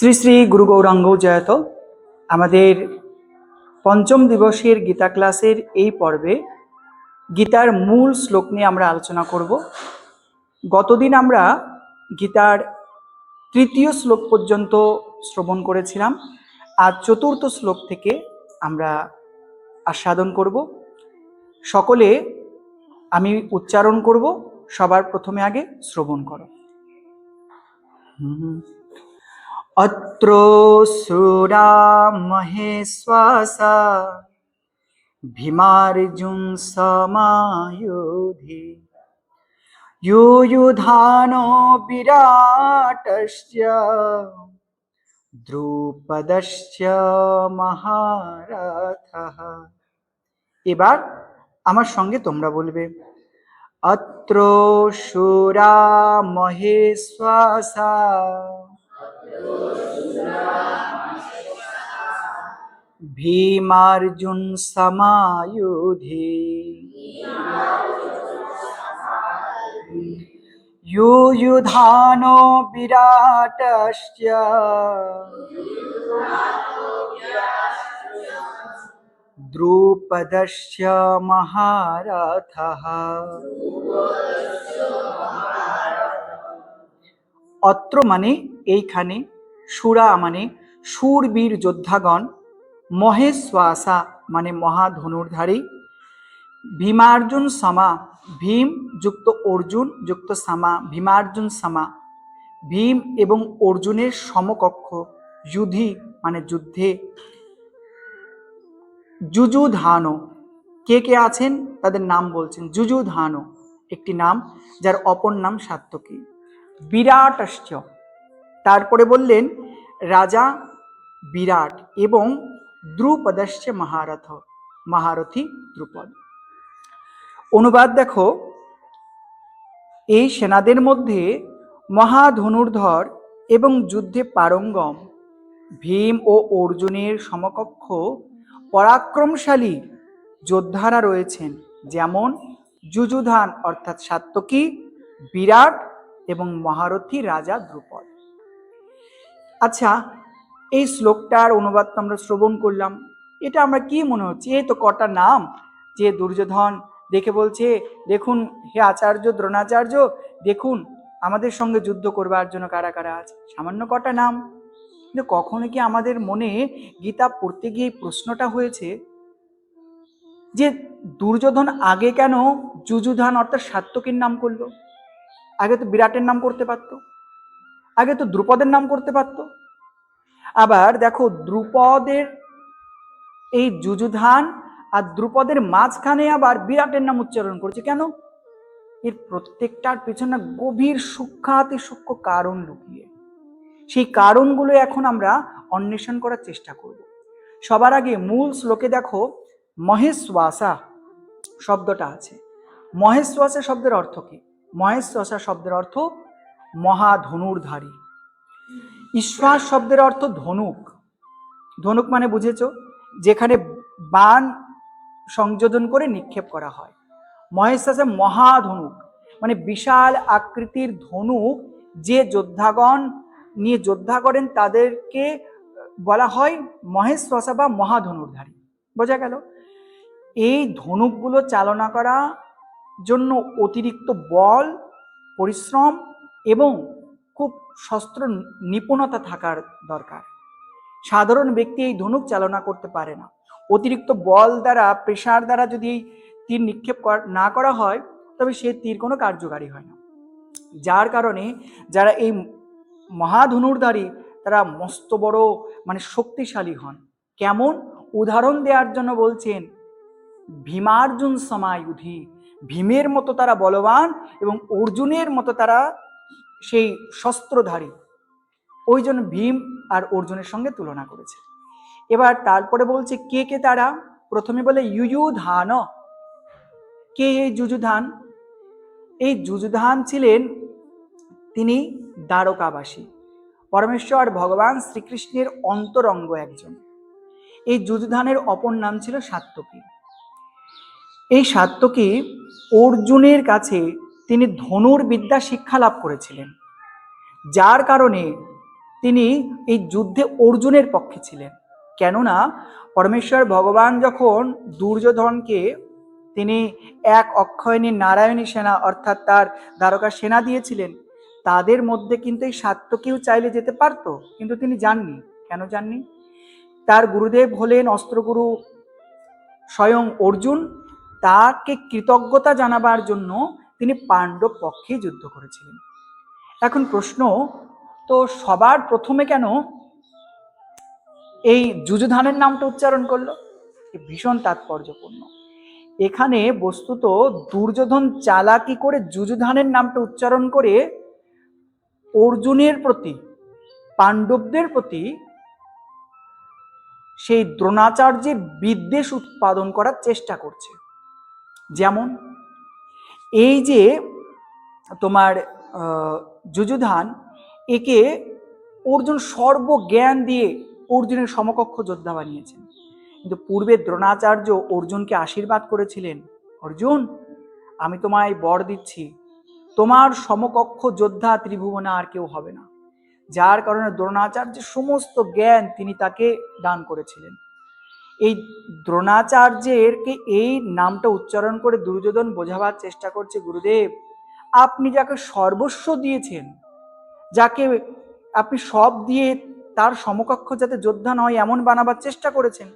শ্রী শ্রী গুরু গৌরাঙ্গ জয়ত। আমাদের পঞ্চম দিবসের গীতা ক্লাসের এই পর্বে গীতার মূল শ্লোক নিয়ে আমরা আলোচনা করব। গতদিন আমরা গীতার তৃতীয় শ্লোক পর্যন্ত শ্রবণ করেছিলাম। আজ চতুর্থ শ্লোক থেকে আমরা আস্বাদন করব। সকলে আমি উচ্চারণ করব, সবার প্রথমে আগে শ্রবণ করো। অত্র সুরা মহেশ্বাসা ভীমার্জুন সমায়ুধি ইয়ুধানো বিরাটস্য দ্রুপদস্য মহারথঃ। এবার আমার সঙ্গে তোমরা বলবে, অত্র সুরা মহেশ্বাসা ভীমার্জুন সমায়ুধি ইয়ুধানো বিরাটস্য দ্রুপদস্য মহারথঃ। অত্র মানে এইখানে, সুরা মানে শূরবীর যোদ্ধাগণ, মহেশ্বাসা মানে মহাধনুর্ধারী, ভীমার্জুন সমা ভীম যুক্ত অর্জুন যুক্ত সামা ভীমার্জুন সামা ভীম এবং অর্জুনের সমকক্ষ, যুধি মানে যুদ্ধে, যুযুধানো কে কে আছেন তাদের নাম বলছেন। যুযুধানো একটি নাম, যার অপর নাম সাত্যকী। বিরাটস্য তারপরে বললেন রাজা বিরাট, এবং দ্রুপদস্য মহারথ মহারথী দ্রুপদ। অনুবাদ দেখো, এই সেনাদের মধ্যে মহাধনুর্ধর এবং যুদ্ধে পারঙ্গম ভীম ও অর্জুনের সমকক্ষ পরাক্রমশালী যোদ্ধারা রয়েছেন, যেমন যুযুধান অর্থাৎ সাত্যকী, বিরাট এবং মহারথী রাজা দ্রুপদ। আচ্ছা, এই শ্লোকটার অনুবাদ তো আমরা শ্রবণ করলাম। এটা আমরা কি মনে হচ্ছে, এই তো কটা নাম, যে দুর্যোধন দেখে বলছে, দেখুন হে আচার্য দ্রোণাচার্য, দেখুন আমাদের সঙ্গে যুদ্ধ করবার জন্য কারা কারা আছে, সামান্য কটা নাম। কিন্তু কখনো কি আমাদের মনে গীতা পড়তে গিয়ে প্রশ্নটা হয়েছে যে দুর্যোধন আগে কেন যুযুধান অর্থাৎ সাত্যকীর নাম করলো? আগে তো বিরাটের নাম করতে পারতো, আগে তো দ্রুপদের নাম করতে পারতো। আবার দেখো, দ্রুপদের এই যুযুধান আর দ্রুপদের মাঝখানে আবার বিরাটের নাম উচ্চারণ করেছে কেন? এর প্রত্যেকটার পেছনে গভীর সূক্ষ্মাতি সূক্ষ্ম কারণ লুকিয়ে, সেই কারণগুলো এখন আমরা অন্বেষণ করার চেষ্টা করব। সবার আগে মূল শ্লোকে দেখো, মহেশ্বাসা শব্দটা আছে। মহেশ্বাসা শব্দের অর্থ কি? মহেশ্বাসা শব্দের অর্থ মহাধনুর্ধারী। ঈশ্বাস শব্দের অর্থ ধনুক। ধনুক মানে বুঝেছ, যেখানে বাণ সংযোজন করে নিক্ষেপ করা হয়। মহেশ্বাসে মহাধনুক মানে বিশাল আকৃতির ধনুক, যে যোদ্ধাগণ নিয়ে যোদ্ধা করেন তাদেরকে বলা হয় মহেশ্বাসা বা মহাধনুর্ধারী। বোঝা গেল? এই ধনুকগুলো চালনা করা জন্য অতিরিক্ত বল, পরিশ্রম এবং খুব শস্ত্র নিপুণতা থাকার দরকার। সাধারণ ব্যক্তি এই ধনুক চালনা করতে পারে না। অতিরিক্ত বল দ্বারা, প্রেসার দ্বারা যদি এই তীর নিক্ষেপ না করা হয়, তবে সেই তীর কোনো কার্যকারী হয় না। যার কারণে যারা এই মহাধনুর্ধারী তারা মস্ত বড় মানে শক্তিশালী হন। কেমন? উদাহরণ দেওয়ার জন্য বলছেন, ভীমার্জুন সমায়ুধি, ভীমের মতো তারা বলবান এবং অর্জুনের মতো তারা সেই শস্ত্রধারী। ওই জন্য ভীম আর অর্জুনের সঙ্গে তুলনা করেছে। এবার তারপরে বলছে কে কে তারা। প্রথমে বলে যুযুধান। কে এই যুযুধান? এই যুযুধান ছিলেন, তিনি দ্বারকাবাসী, পরমেশ্বর ভগবান শ্রীকৃষ্ণের অন্তরঙ্গ একজন। এই যুযুধানের অপর নাম ছিল সাত্যকী। এই সাত্যকী অর্জুনের কাছে তিনি ধনুর্বিদ্যা শিক্ষা লাভ করেছিলেন, যার কারণে তিনি এই যুদ্ধে অর্জুনের পক্ষে ছিলেন। কেননা পরমেশ্বর ভগবান যখন দুর্যোধনকে তিনি এক অক্ষয়ণী নারায়ণী সেনা অর্থাৎ তার দ্বারকা সেনা দিয়েছিলেন, তাদের মধ্যে কিন্তু এই সাত্যকীও চাইলে যেতে পারত, কিন্তু তিনি যাননি। কেন যাননি? তার গুরুদেব হলেন অস্ত্রগুরু স্বয়ং অর্জুন, তাকে কৃতজ্ঞতা জানাবার জন্য তিনি পাণ্ডব পক্ষে যুদ্ধ করেছিলেন। এখন প্রশ্ন, তো সবার প্রথমে কেন এই যুযুধানের নামটা উচ্চারণ করলো? ভীষণ তাৎপর্যপূর্ণ। এখানে বস্তুত দুর্যোধন চালাকি করে যুযুধানের নামটা উচ্চারণ করে অর্জুনের প্রতি, পাণ্ডবদের প্রতি সেই দ্রোণাচার্যের বিদ্বেষ উৎপাদন করার চেষ্টা করছে। যেমন এই যে তোমার যুযুধান, একে অর্জুন সর্বজ্ঞান দিয়ে অর্জুনের সমকক্ষ যোদ্ধা বানিয়েছেন, কিন্তু পূর্বে দ্রোণাচার্য অর্জুনকে আশীর্বাদ করেছিলেন, অর্জুন আমি তোমায় বর দিচ্ছি, তোমার সমকক্ষ যোদ্ধা ত্রিভুবনে আর কেউ হবে না। যার কারণে দ্রোণাচার্যের সমস্ত জ্ঞান তিনি তাকে দান করেছিলেন। এই দ্রোণাচার্যেরকে এই নামটা উচ্চারণ করে দুর্যোধন বোঝাবার চেষ্টা করছে, গুরুদেব আপনি যাকে সর্বস্ব দিয়েছেন, যাকে আপনি সব দিয়ে তার সমকক্ষ যাতে যোদ্ধা নয় এমন বানাবার চেষ্টা করেছেন,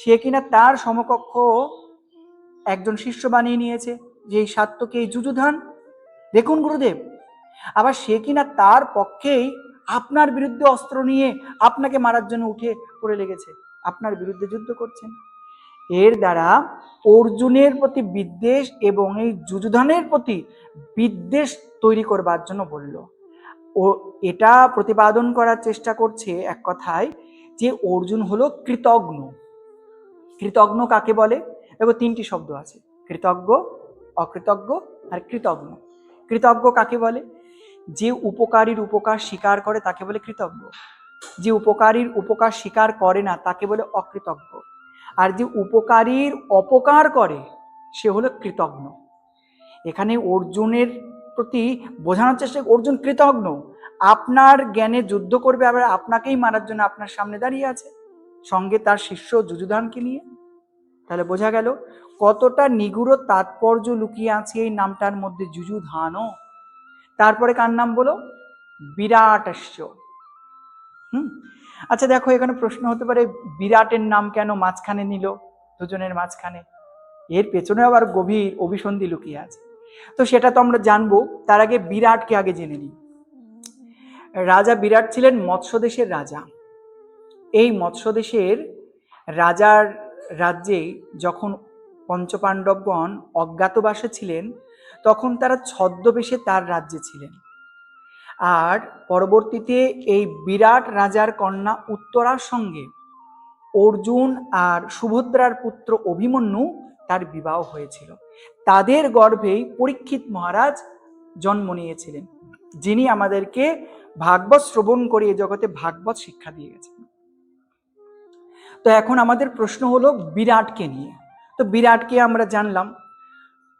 সে কিনা তার সমকক্ষ একজন শিষ্য বানিয়ে নিয়েছে, যে এই সাত্যকী এই যুযুধান। দেখুন গুরুদেব, আবার সে কিনা তার পক্ষেই আপনার বিরুদ্ধে অস্ত্র নিয়ে আপনাকে মারার জন্য উঠে পড়ে লেগেছে, আপনার বিরুদ্ধে যুদ্ধ করছেন। এর দ্বারা অর্জুনের প্রতি বিদ্বেষ এবং এই যুযুধানের প্রতি বিদ্বেষ তৈরি করবার জন্য বলল। ও এটা প্রতিপাদন করার চেষ্টা করছে এক কথায় যে অর্জুন হলো কৃতজ্ঞ। কৃতজ্ঞ কাকে বলে? দেখো তিনটি শব্দ আছে, কৃতজ্ঞ, অকৃতজ্ঞ আর কৃতজ্ঞ। কৃতজ্ঞ কাকে বলে? যে উপকারীর উপকার স্বীকার করে তাকে বলে কৃতজ্ঞ, যে উপকারীর উপকার স্বীকার করে না তাকে বলে অকৃতজ্ঞ, আর যে উপকারীর অপকার করে সে হলো কৃতজ্ঞ। এখানে অর্জুনের প্রতি বোঝানোর চেষ্টা, অর্জুন কৃতজ্ঞ, আপনার জ্ঞানে যুদ্ধ করবে, আবার আপনাকেই মারার জন্য আপনার সামনে দাঁড়িয়ে আছে, সঙ্গে তার শিষ্য যুযুধানকে নিয়ে। তাহলে বোঝা গেল কতটা নিগুড় তাৎপর্য লুকিয়ে আছে এই নামটার মধ্যে, যুযুধানও। তারপরে কার নাম বলো? বিরাটস্য। আচ্ছা দেখো, এখানে প্রশ্ন হতে পারে বিরাটের নাম কেন মাঝখানে নিল, দুজনের মাঝখানে? এর পেছনে আবার গভীর অভিসন্ধি লুকিয়ে আছে, তো সেটা তো আমরা জানবো। তার আগে বিরাটকে আগে জেনে নিই। রাজা বিরাট ছিলেন মৎস্য দেশের রাজা। এই মৎস্য দেশের রাজার রাজ্যে যখন পঞ্চপাণ্ডবগণ অজ্ঞাতবাসে ছিলেন, তখন তারা ছদ্মবেশে তার রাজ্যে ছিলেন। আর পরবর্তীতে এই বিরাট রাজার কন্যা উত্তরার সঙ্গে অর্জুন আর সুভদ্রার পুত্র অভিমন্যু তার বিবাহ হয়েছিল। তাদের গর্ভেই পরীক্ষিত মহারাজ জন্ম নিয়েছিলেন, যিনি আমাদেরকে ভাগবত শ্রবণ করে এ জগতে ভাগবত শিক্ষা দিয়ে গেছেন। তো এখন আমাদের প্রশ্ন হলো বিরাটকে নিয়ে। তো বিরাটকে আমরা জানলাম,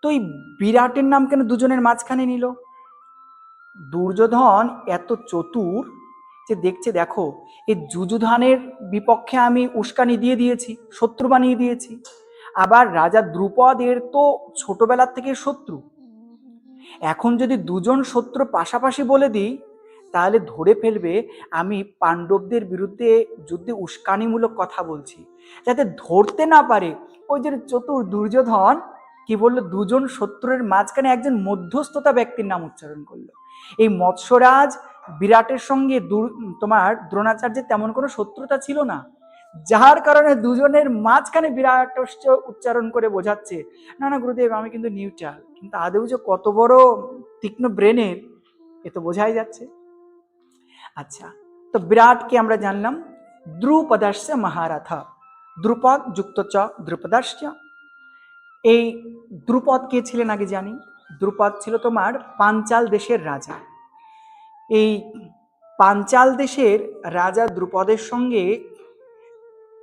তো এই বিরাটের নাম কেন দুজনের মাঝখানে নিল? দুর্যোধন এত চতুর যে দেখছে, দেখো এই যুযুধানের বিপক্ষে আমি উস্কানি দিয়ে দিয়েছি, শত্রু বানিয়ে দিয়েছি, আবার রাজা দ্রুপদের তো ছোটবেলার থেকে শত্রু, এখন যদি দুজন শত্রু পাশাপাশি বলে দিই তাহলে ধরে ফেলবে আমি পাণ্ডবদের বিরুদ্ধে যুদ্ধে উস্কানিমূলক কথা বলছি, যাতে ধরতে না পারে। ওই যে চতুর দুর্যোধন কি বললো, দুজন শত্রুর মাঝখানে একজন মধ্যস্থতা ব্যক্তির নাম উচ্চারণ করলো। এই মৎস্যরাজ বিরাটের সঙ্গে তোমার দ্রোণাচার্যের তেমন কোনো শত্রুতা ছিল না, যার কারণে দুজনের মাঝখানে বিরাট উচ্চারণ করে বোঝাচ্ছে, না না গুরুদেব আমি কিন্তু নিউট্রাল। কিন্তু আদৌ যে কত বড় তীক্ষ্ণ ব্রেনের, এ তো বোঝাই যাচ্ছে। আচ্ছা, তো বিরাটকে আমরা জানলাম দ্রুপদস্য মহারথ, দ্রুপদ যুক্ত চ দ্রুপদস্য। এই দ্রুপদ কে ছিলেন আগে জানি। দ্রুপদ ছিল তোমার পাঞ্চাল দেশের রাজা। এই পাঞ্চাল দেশের রাজা দ্রুপদের সঙ্গে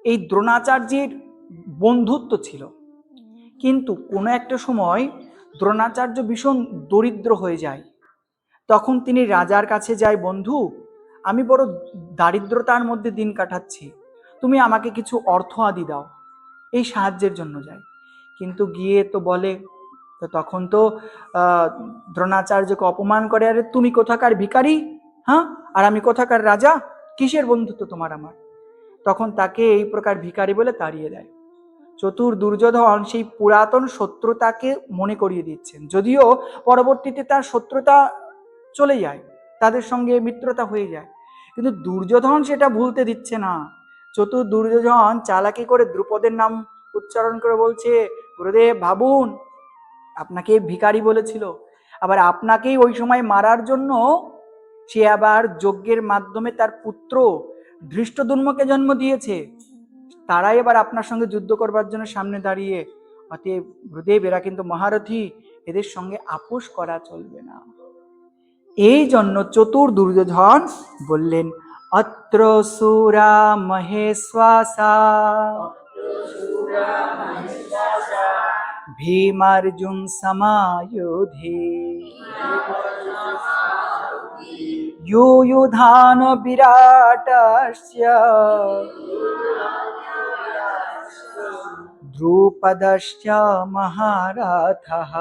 এই দ্রোণাচার্যের বন্ধুত্ব ছিল, কিন্তু কোনো একটা সময় দ্রোণাচার্য ভীষণ দরিদ্র হয়ে যায়। তখন তিনি রাজার কাছে যায়, বন্ধু আমি বড় দারিদ্রতার মধ্যে দিন কাটাচ্ছি, তুমি আমাকে কিছু অর্থ আদি দাও, এই সাহায্যের জন্য যায়। কিন্তু গিয়ে তো বলে, তো তখন তো দ্রোণাচার্যকে অপমান করে, আরে তুমি কোথাকার ভিখারি, হ্যাঁ, আর আমি কোথাকার রাজা, কিসের বন্ধুত্ব তোমার আমার? তখন তাকে এই প্রকার ভিখারি বলে তাড়িয়ে দেয়। চতুর দুর্যোধন সেই পুরাতন শত্রুতাকে মনে করিয়ে দিচ্ছেন, যদিও পরবর্তীতে তার শত্রুতা চলে যায়, তাদের সঙ্গে মিত্রতা হয়ে যায়, কিন্তু দুর্যোধন সেটা ভুলতে দিচ্ছে না। চতুর দুর্যোধন চালাকি করে দ্রুপদের নাম উচ্চারণ করে বলছে, গুরুদেব ভাবুন, আপনাকে ভিখারি বলেছিল, আবার আপনাকেই ওই সময় মারার জন্য সে আবার যজ্ঞের মাধ্যমে তার পুত্র ধৃষ্টদ্যুম্নকে জন্ম দিয়েছে, তারাই এবার আপনার সঙ্গে যুদ্ধ করবার জন্য সামনে দাঁড়িয়ে। অতএব গুরুদেব, এরা কিন্তু মহারথী, এদের সঙ্গে আপোষ করা চলবে না। এই জন্য চতুর দুর্যোধন বললেন, অত্র সুরা মহেশ্বাসা ভীমার্জুন সমায়োধে युयुधान विराटस्य द्रुपदश्च महारथः।